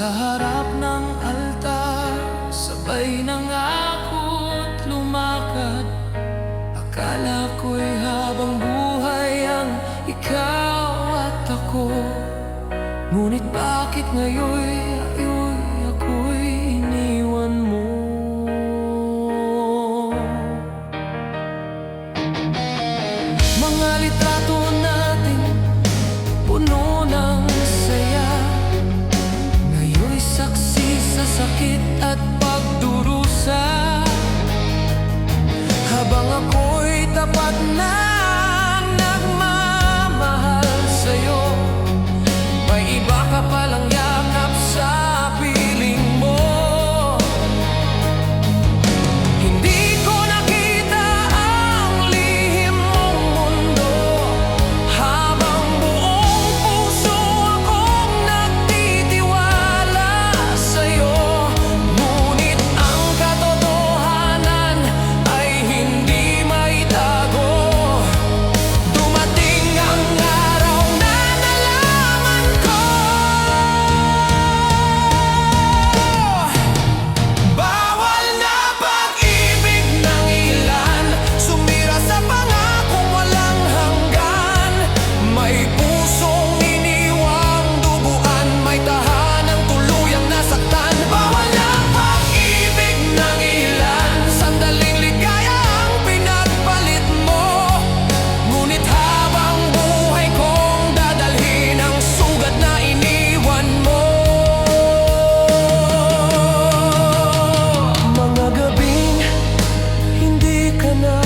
Sa harap ng altar, sabay nangako't lumakad. Akala ko'y habang buhay ang ikaw at ako. Ngunit bakit ngayon ako'y iniwan mo? Mga litrato natin puno ng saya, ngayon'y saksi sa sakit at pagdurusa. Habang ako'y tapat na nagmamahal sa'yo, may iba ka palang yakap sa piling mo. Hindi ko nakita ang lihim mong mundo, habang buong puso akong nagtitiwala sa'yo. Ngunit ang katotohanan ay hindi maitago. Dumating ang araw na nalaman ko, bawal na pag-ibig ng ilan, sumira sa pangakong walang hanggan. May pusong iniwang duguan, may tahanang tuluyang nasaktan. Bawal na pag-ibig ng ilan, sandaling ligaya ang pinagpalit mo. Ngunit habang buhay kong dadalhin ang sugat na iniwan mo. Mga gabing hindi ka na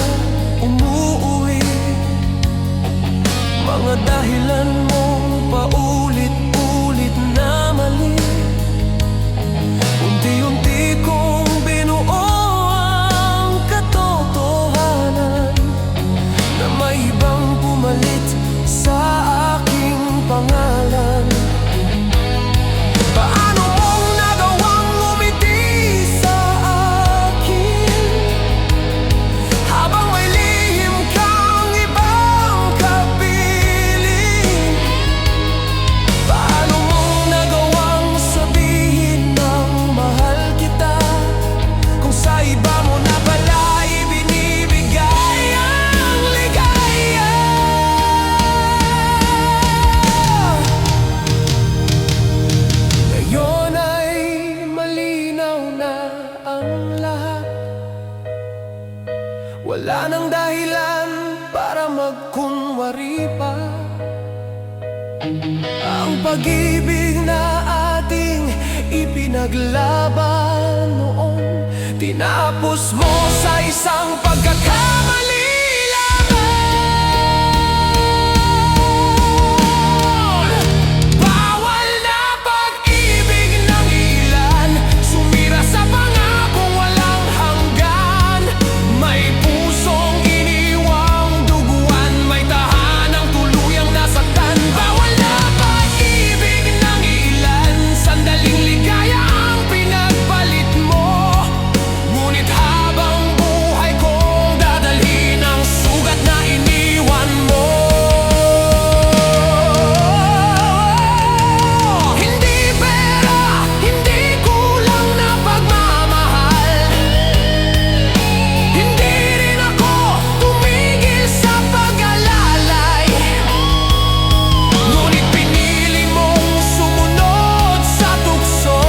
umuuwi, mga dahilan mong paulit-ulit na mali. Unti-unti kong binuo ang katotohanan, na may ibang pumalit sa aking pangalan. Paano mong nagawang umiti sa akin, habang may lihim kang ibang kapiling? Paano mong nagawang sabihin ng mahal kita, kung sa iba mo na pala ibinibigay ang ligaya? Ngayon ay malinaw na ang lahat, wala nang dahilan para magkunwari pa. Ang pag-ibig na ating ipinaglaban noon, tinapos mo sa isang pagkakamali lamang. Bawal na pag-ibig ng ilan, sumira sa pangakong walang hanggan. May pusong iniwang duguan, may tahanang tuluyang nasaktan. Bawal na pag-ibig ng ilan, sandaling ligaya ang pinagpalit mo. Ngunit habang buhay kong dadalhin ang sugat na iniwan mo. Hindi pera, hindi kulang na pagmamahal, hindi rin ako tumigil sa pag-alalay. Ngunit pinili mong sumunod sa tukso,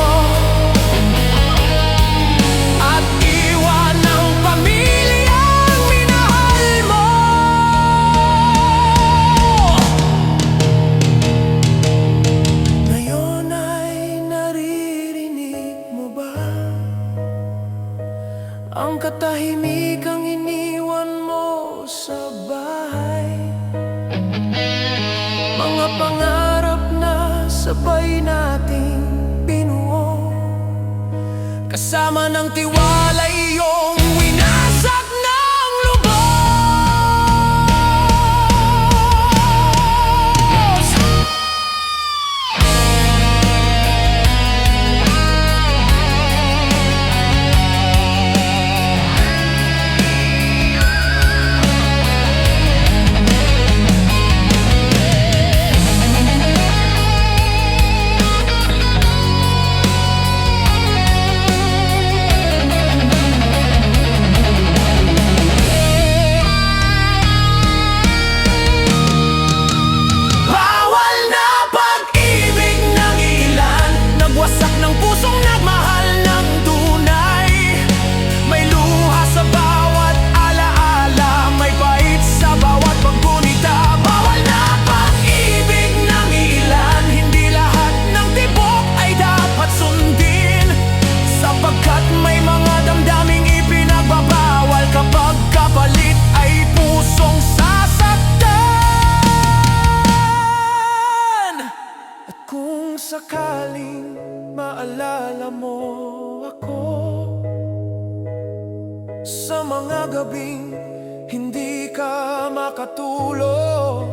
at iwan ang pamilyang minahal mo. Ngayon ay naririnig mo ba ang katahimikang iniwan mo sa bahay? Mga pangarap na sabay nating binuo, kasama ng tiwala iyong winasak ng lubos. mga gabing hindi ka makatulog.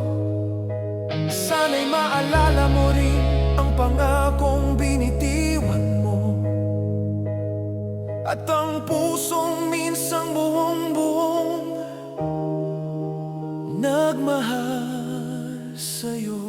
Sana'y maalala mo rin ang pangakong binitiwan mo, at ang pusong minsang buong-buong nagmahal sa'yo.